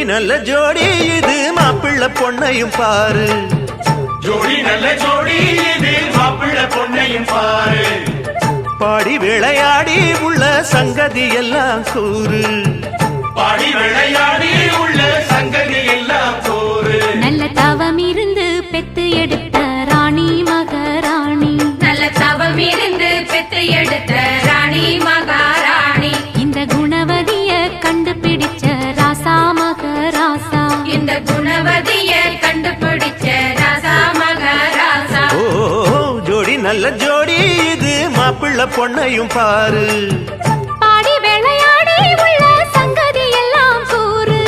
நல்ல ஜோடி இது மாப்பிள்ளை பொண்ணையும் பாரு. ஜோடி நல்ல ஜோடி இது மாப்பிள்ளை பொண்ணையும் பாரு. பாடி விளையாடி உள்ள சங்கதி எல்லாம் கூறு. பாடி விளையாடி உள்ள சங்கதி எல்லாம் கூறு. நல்ல தவம் இருந்து பெத்து எடுத்த ராணி மகாராணி. நல்ல தவம் இருந்து பெத்து எடுத்த ராணி மகாராணி. இந்த குணவதிய கண்டுபிடிச்ச ராசா மகராசா. இந்த குணவதிய கண்டுபிடிச்ச ராசா மகாராசா. ஓ ஜோடி நல்ல ஜோடி இது மாப்பிள்ளை பொண்ணையும் பாரு. பாடி விளையாடி உள்ள சங்கதி எல்லாம் கூறு.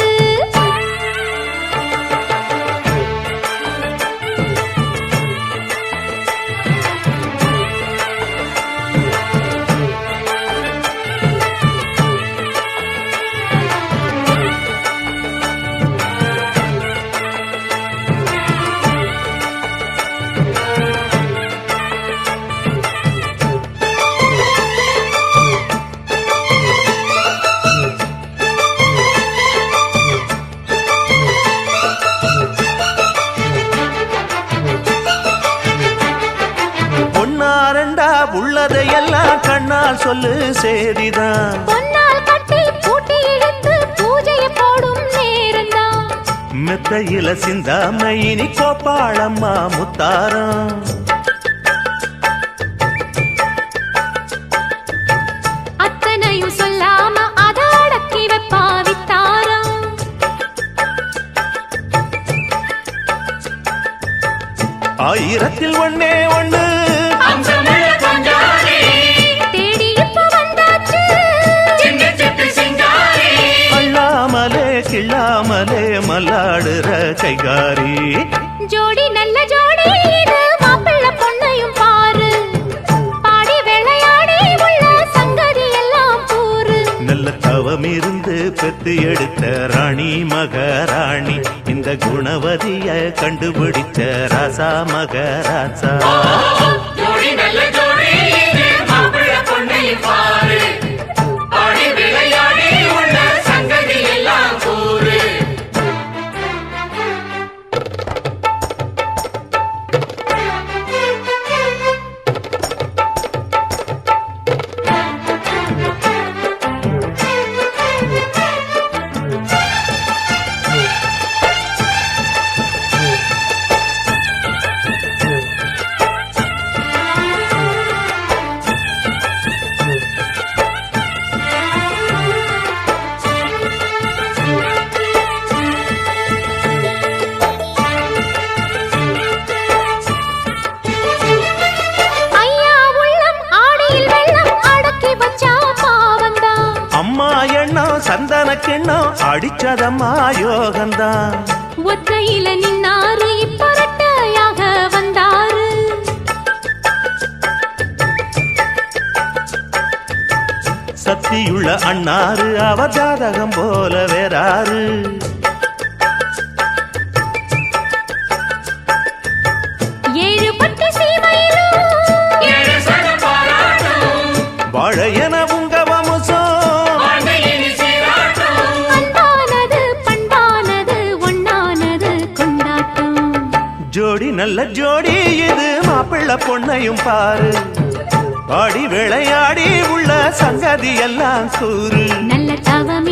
பொன்னாரண்டா உள்ளதையெல்லாம் கண்ணால் சொல்லு சேதிதான். பொன்னால் கட்டி பூட்டி இழுத்து பூஜையை போடும் நேரம்தான். மெத்தையில சிந்தாம இனி கோப்பாளம்மா முத்தாரம். அத்தனையும் சொல்லாம அத அடக்கி வைப்பா வித்தாரம். ஆயிரத்தில் ஒண்ணே ஒண்ணு அம்சமுள்ள கொஞ்சாரி. தேடி இப்ப வந்தாச்சு. சின்ன சிட்டு சிங்காரி. அள்ளாமலே கிள்ளாமலே மல்லாடுற கைகாரி. ஜோடி நல்ல ஜோடி இது மாப்பிள்ளை பொண்ணையும் பாரு. பாடி விளையாடி உள்ள சங்கதி எல்லாம் கூறு. நல்ல தவம் இருந்து பெத்து எடுத்த ராணி மகாராணி. இந்த குணவதிய கண்டுபிடிச்ச ராசா மகராசா. ஜோடி நல்ல ஜோடி இது மாப்பிள்ளை பொண்ணையும் பாரு. பாடி விளையாடி உள்ள சங்கதி எல்லாம் கூறு. ஐயா உள்ளம் ஆடியில் வெள்ளம் அடக்கி வச்சா பாவந்தான். அம்மா எண்ணம் சந்தன கிண்ணம் அடிச்சதம்மா யோகந்தான். ஒத்தையில நின்னாரு இப்ப ரெட்டையாக வந்தாரு. சக்தியுள்ள அண்ணாரு அவ ஜாதகம் போல வேறாரு. ஏழு பட்டு சீமையிலும் ஏழு சனம் பாராட்டும். வாழையன உங்க வம்சம். வாழ்க்கையினி சீராட்டும். அன்பானது பண்பானது ஒண்ணானது கொண்டாட்டம். ஜோடி நல்ல ஜோடி இது மாப்பிள்ளை பொண்ணையும் பாரு. பாடி விளையாடி உள்ள சங்கதி எல்லாம் கூறு. நல்ல தவம்